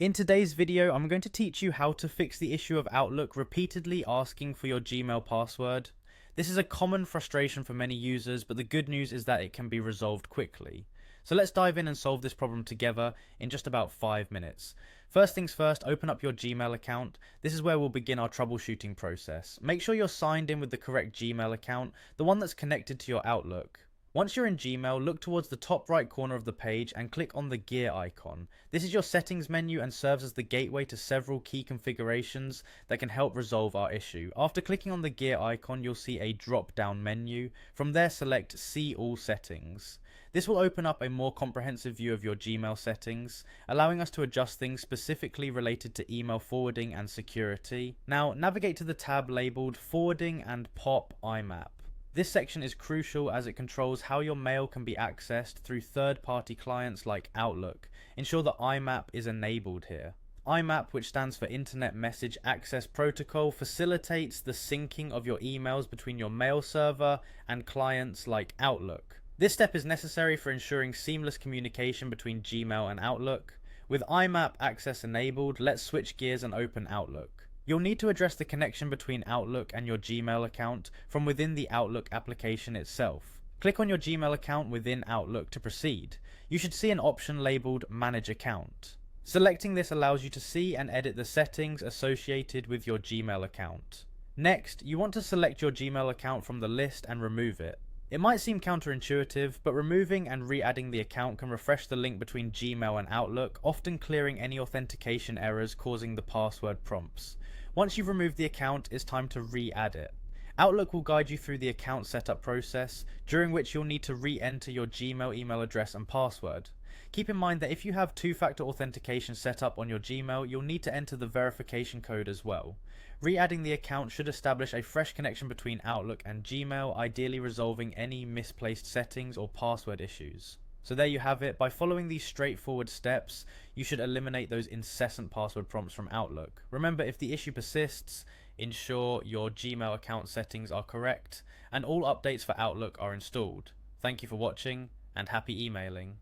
In today's video, I'm going to teach you how to fix the issue of Outlook repeatedly asking for your Gmail password. This is a common frustration for many users, but the good news is that it can be resolved quickly. So let's dive in and solve this problem together in just about 5 minutes. First things first, open up your Gmail account. This is where we'll begin our troubleshooting process. Make sure you're signed in with the correct Gmail account, the one that's connected to your Outlook. Once you're in Gmail, look towards the top right corner of the page and click on the gear icon. This is your settings menu and serves as the gateway to several key configurations that can help resolve our issue. After clicking on the gear icon, you'll see a drop down menu. From there, select See All Settings. This will open up a more comprehensive view of your Gmail settings, allowing us to adjust things specifically related to email forwarding and security. Now, navigate to the tab labeled Forwarding and POP IMAP. This section is crucial as it controls how your mail can be accessed through third-party clients like Outlook. Ensure that IMAP is enabled here. IMAP, which stands for Internet Message Access Protocol, facilitates the syncing of your emails between your mail server and clients like Outlook. This step is necessary for ensuring seamless communication between Gmail and Outlook. With IMAP access enabled, let's switch gears and open Outlook. You'll need to address the connection between Outlook and your Gmail account from within the Outlook application itself. Click on your Gmail account within Outlook to proceed. You should see an option labeled Manage Account. Selecting this allows you to see and edit the settings associated with your Gmail account. Next, you want to select your Gmail account from the list and remove it. It might seem counterintuitive, but removing and re-adding the account can refresh the link between Gmail and Outlook, often clearing any authentication errors causing the password prompts. Once you've removed the account, it's time to re-add it. Outlook will guide you through the account setup process, during which you'll need to re-enter your Gmail email address and password. Keep in mind that if you have two-factor authentication set up on your Gmail, you'll need to enter the verification code as well. Re-adding the account should establish a fresh connection between Outlook and Gmail, ideally resolving any misplaced settings or password issues. So there you have it. By following these straightforward steps, you should eliminate those incessant password prompts from Outlook. Remember, if the issue persists, ensure your Gmail account settings are correct and all updates for Outlook are installed. Thank you for watching and happy emailing.